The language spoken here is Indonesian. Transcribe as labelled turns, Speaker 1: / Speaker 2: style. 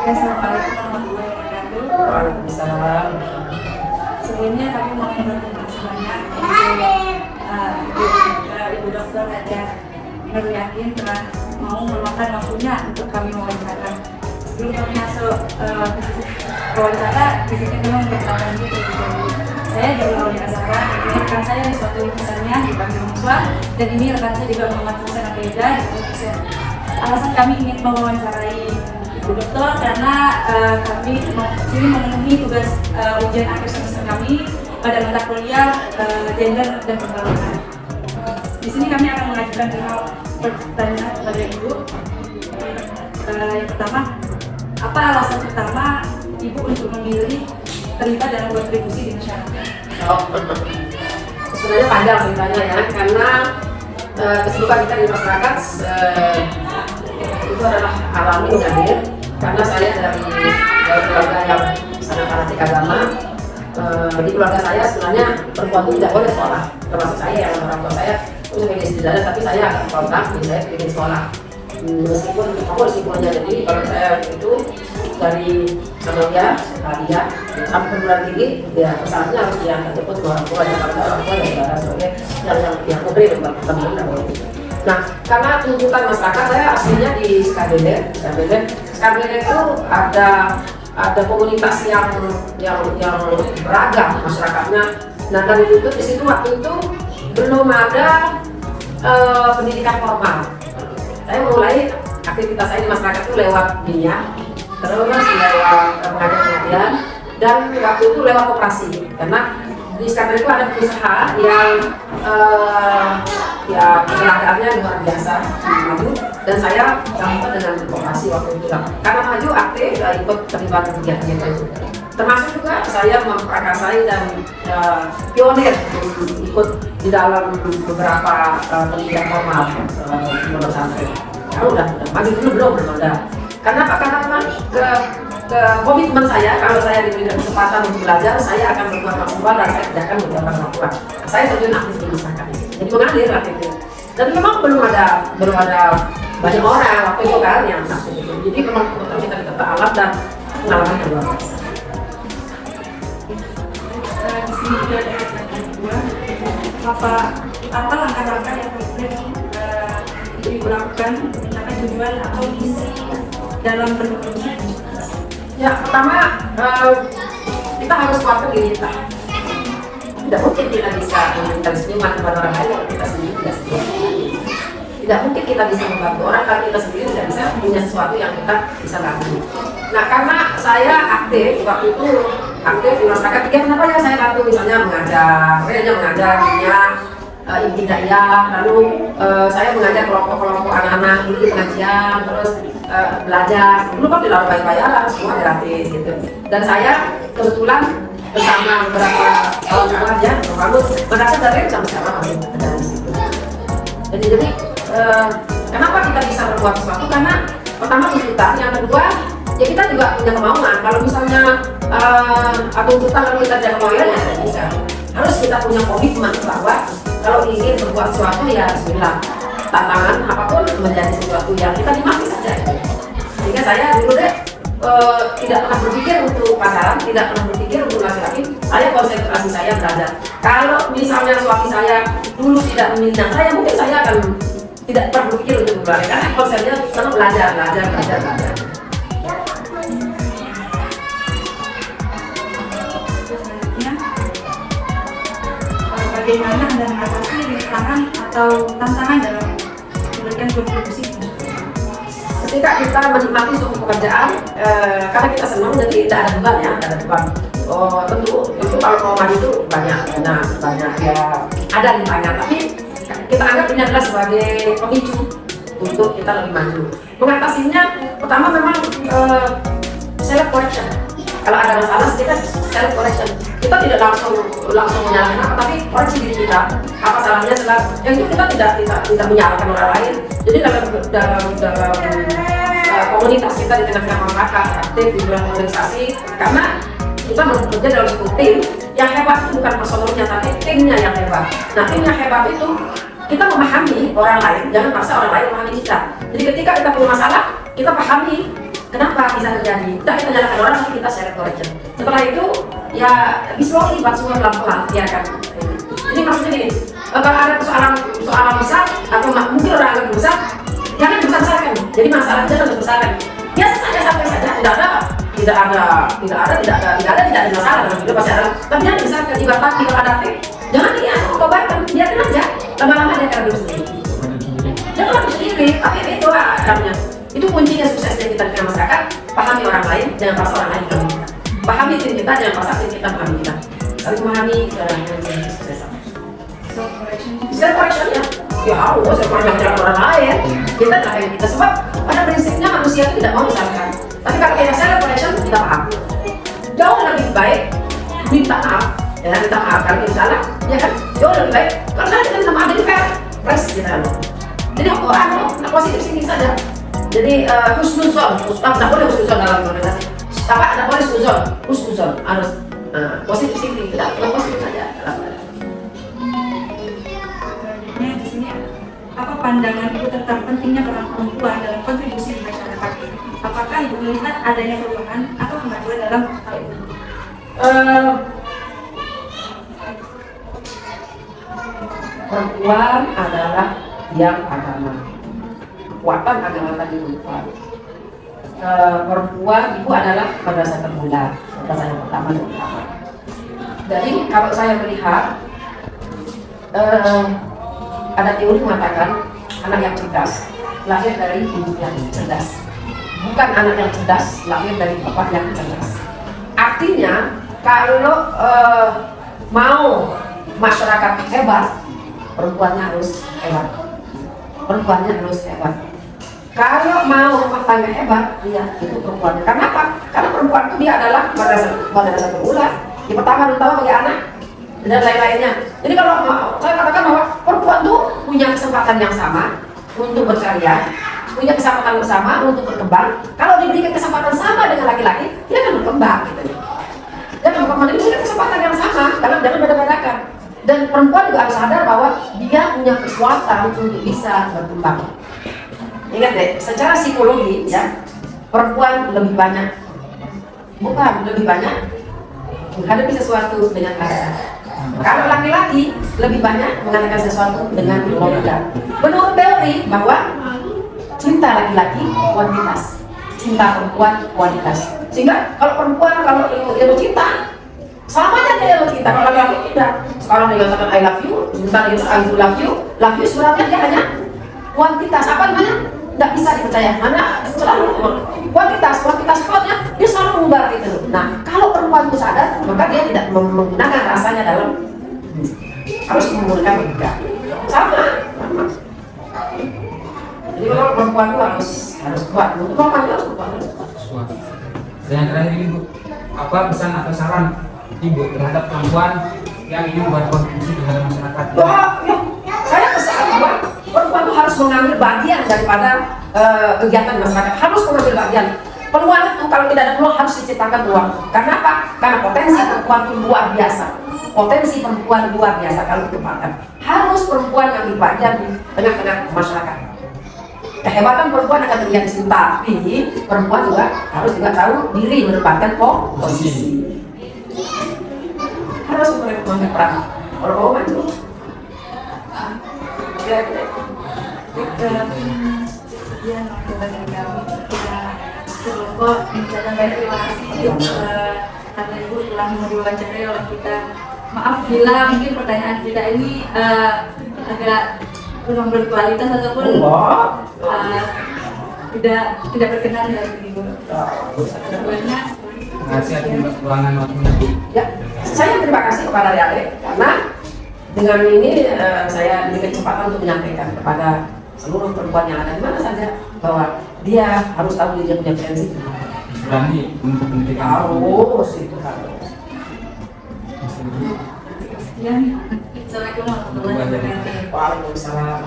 Speaker 1: Assalamualaikum warahmatullahi wabarakatuh.
Speaker 2: Waalaikumsalam.
Speaker 1: Sebelumnya kami mau berterima kasih banyak Ibu Dokter Haja Nur Yakin telah mau meluangkan waktunya untuk kami wawancara. Sebelum kami masuk wawancara, di sini memang memperkenalkan diri terlebih dahulu. Saya dari Aulia Azhara, ini rekan saya di suatu universitasnya di Bangka Mahasiswa, dan ini rekan saya juga Muhammad Husain Abeda di Universitas. Alasan kami ingin mewawancarai Ibu Dokter karena kami ini memenuhi tugas ujian akhir semester kami pada mata kuliah gender dan pembangunan. Di sini kami akan mengajukan 5 pertanyaan kepada Ibu. Yang pertama, apa alasan utama Ibu untuk memilih terlibat dalam kontribusi di masyarakat?
Speaker 2: Sebenarnya panjang ceritanya ya, karena kesibukan kita di masyarakat itu adalah alami hadir. Karena saya dari keluarga yang sangat fanatik agama, di keluarga saya sebenarnya perempuan itu tidak boleh sekolah, termasuk saya yang orang tua saya itu sebagai istri dada, tapi saya agak kontak, saya bikin sekolah. Meskipun aku risikonya, jadi kalau saya itu dari Sanawiyah, Aliyah sampai perguruan tinggi, ya pesawatnya harus diantar jemput ke orang tua, ya kalau orang tua ya saudara sebagai yang memberi teman-teman tidak boleh. Nah, karena tuntutan masyarakat, saya aslinya di Skabender. Skabender itu ada komunitas yang beragam masyarakatnya. Nah, dari itu di situ waktu itu belum ada pendidikan formal. Saya mulai aktivitas saya di masyarakat itu lewat dunia, terus lewat pengajian, dan waktu itu lewat koperasi. Karena di Skabender itu ada perusahaan yang ya peragamaannya luar biasa maju, dan saya terlibat dengan koperasi waktu itu lah. Karena maju aktif ikut terlibat kegiatan itu, termasuk juga saya memprakarsai dan pionir ikut di dalam beberapa pendidikan formal menurut saya. Ya udah maju dulu belum ada. Karena apa? Karena memang ke komitmen saya, kalau saya diberikan kesempatan untuk belajar, saya akan berbuat maksimal dan saya tidak akan menjawab maksimal. Saya terjun aktif di masyarakat, jadi mengalir waktu itu. Dan memang belum ada banyak orang waktu itu kan yang aktif itu. Jadi memang kebetulan kita diterima alat dan pengalaman yang luar biasa.
Speaker 1: Di sini juga ada pertanyaan kedua, apa langkah-langkah yang konkret Ibu lakukan mencapai tujuan atau misi dalam berkontribusi?
Speaker 2: Ya, pertama kita harus kuatkan diri kita. Tidak mungkin kita bisa memberikan senyuman kepada orang lain kalau kita sendiri tidak setia. Tidak mungkin kita bisa membantu orang kalau kita sendiri tidak bisa punya sesuatu yang kita bisa bantu. Nah, karena saya aktif waktu itu di masyarakat, kenapa ya saya bantu, misalnya mengajar dunia Ibu Daya, lalu saya mengajar kelompok-kelompok anak-anak dulu di pengajian, terus belajar dulu kan tidak bayar-bayaran, semua gratis gitu. Dan saya kebetulan bersama beberapa kawan-kawan ya, kamu merasa dari sama-sama ada di situ. Jadi kenapa kita bisa berbuat sesuatu? Karena pertama tuntutan, yang kedua ya kita juga punya kemauan. Kalau misalnya ada tuntutan lalu kita tidak mau, ya tidak bisa. Harus kita punya komitmen bahwa kalau ingin berbuat sesuatu ya bismillah, tantangan apapun menjadi sesuatu yang kita nikmati saja. Sehingga saya dulu tidak pernah berpikir untuk pacaran, tidak pernah berpikir untuk laki-laki. Saya konsentrasi saya belajar. Kalau misalnya suami saya dulu tidak meminang saya, mungkin saya akan tidak pernah berpikir untuk berlari, karena konsepnya selalu belajar.
Speaker 1: Bagaimana Anda mengatasi rintangan atau tantangan dalam memberikan kontribusi?
Speaker 2: Ketika kita menikmati suatu pekerjaan, karena kita senang, jadi tidak ada beban ya, tidak ada beban. Oh, tentu itu kalau mau maju itu banyak ya, ada rintangan, tapi kita anggap ini adalah sebagai pemicu untuk kita lebih maju. Mengatasinya, pertama memang self correction. Kalau ada masalah, kita self correction. Kita tidak langsung menyalahkan apa, tapi koreksi diri kita. Apa salahnya setelah yang itu kita tidak menyalahkan orang lain. Jadi dalam komunitas kita di tengah-tengah masyarakat aktif di dalam organisasi, karena kita bekerja dalam satu tim. Yang hebat itu bukan personalnya, tapi timnya yang hebat. Nah, tim yang hebat itu kita memahami orang lain, jangan paksa orang lain memahami kita. Jadi ketika kita punya masalah, kita pahami Kenapa bisa terjadi? Udah kita nyalakan orang, nanti kita share correction. Setelah itu ya slowly but semua pelan-pelan, ya kan? Jadi maksudnya gini, kalau ada soalan besar atau mungkin orang agak besar, jangan dibesarkan. Jadi masalahnya jangan dibesarkan. Biasa saja, sampai saja, tidak ada masalah dalam hidup pasti ada. Tapi jangan dibesarkan. Ibarat kalau ada teh, jangan dikobarkan, biarkan aja. Lama-lama dia akan hidup sendiri. Jangan lakukan sendiri, tapi itu namanya. Itu kuncinya suksesnya kita dengan masyarakat. Pahami orang lain, jangan paksa orang lain pahami kita. Pahami diri kita, jangan paksa diri kita pahami kita. Saling memahami dalam kesuksesan. Self correction ya. Ya Allah, saya pernah bicara orang lain. Kita tidak kayak kita sebab pada prinsipnya manusia itu tidak mau disalahkan. Tapi kalau kita self correction, kita paham. Jauh lebih baik minta maaf. Ya, minta maaf kalau kita salah, ya kan? Jauh lebih baik. Kalau salah kita minta maaf, jadi fair. Press kita. Jadi aku positif sini saja. Jadi husnuzon, tidak boleh husnuzon dalam organisasi. Tidak boleh husnuzon harus positif thinking, tidak positif saja.
Speaker 1: Selanjutnya di sini apa pandangan ibu tentang pentingnya peran perempuan dalam kontribusi di masyarakat? Apakah ibu melihat adanya perubahan atau kemajuan dalam hal ini?
Speaker 2: Perempuan adalah yang agama. Kekuatan agama tadi perempuan. Perempuan ibu adalah madrasah termula, madrasah yang pertama dan utama. Jadi kalau saya melihat ada teori mengatakan anak yang cerdas lahir dari ibu yang cerdas, bukan anak yang cerdas lahir dari bapak yang cerdas. Artinya kalau mau masyarakat hebat, perempuannya harus hebat. Kalau mau rumah tangga hebat, ya itu perempuannya. Karena apa? Karena perempuan itu dia adalah madrasah termula, di pertama bagi anak dan lain-lainnya. Jadi kalau saya katakan bahwa perempuan itu punya kesempatan yang sama untuk berkarya, punya kesempatan bersama untuk berkembang. Kalau diberikan kesempatan sama dengan laki-laki, dia akan berkembang gitu. Dan perempuan itu punya kesempatan yang sama, jangan beda-bedakan. Dan perempuan juga harus sadar bahwa dia punya kekuatan untuk bisa berkembang. Ingat deh, secara psikologi ya, perempuan lebih banyak menghadapi sesuatu dengan rasa. Kalau laki-laki lebih banyak mengatakan sesuatu dengan logika. Menurut teori bahwa cinta laki-laki kuantitas, cinta perempuan kualitas. Sehingga kalau perempuan kalau ilmu cinta selamanya dia ilmu cinta, kalau laki-laki tidak. Sekarang dia katakan I love you, sebentar itu I love you sebenarnya dia hanya kuantitas. Apa namanya? Tidak bisa dipercaya. Karena selalu kuantitas kuatnya dia selalu mengubah itu. Nah, kalau perempuan itu sadar, maka dia tidak menggunakan rasanya dalam harus menggunakan logika. Sama. Jadi kalau perempuan itu harus kuat. Untuk perempuan itu harus kuat.
Speaker 3: Dan yang terakhir ini Bu, apa pesan atau saran Ibu terhadap perempuan yang ingin berkontribusi terhadap masyarakat?
Speaker 2: Ya, saya pesan bahwa perempuan itu harus mengambil bagian daripada kegiatan masyarakat, harus mengambil bagian. Peluang itu kalau tidak ada peluang harus diciptakan peluang. Karena apa? Karena potensi perempuan itu luar biasa. Potensi perempuan luar biasa kalau dikembangkan. Harus perempuan yang ambil bagian di tengah-tengah masyarakat. Kehebatan perempuan akan terlihat di situ, tapi perempuan juga harus tahu diri menempatkan posisi. Harus mengambil peran. Kalau mau maju.
Speaker 1: Sekian dari kami. Kita semoga mengucapkan banyak terima kasih karena Ibu telah diwawancarai oleh kita. Maaf bila mungkin pertanyaan kita ini agak kurang berkualitas ataupun tidak berkenan dari Ibu. Sebenarnya
Speaker 3: Terima kasih atas kekurangan waktunya.
Speaker 2: Ya, saya terima kasih kepada adik karena dengan ini saya diberi kesempatan untuk menyampaikan kepada seluruh perempuan yang ada di mana saja bahwa dia harus tahu dia punya prinsip.
Speaker 3: Berani untuk pendidikan.
Speaker 2: Harus itu harus.
Speaker 1: Assalamualaikum warahmatullahi wabarakatuh.
Speaker 2: Waalaikumsalam.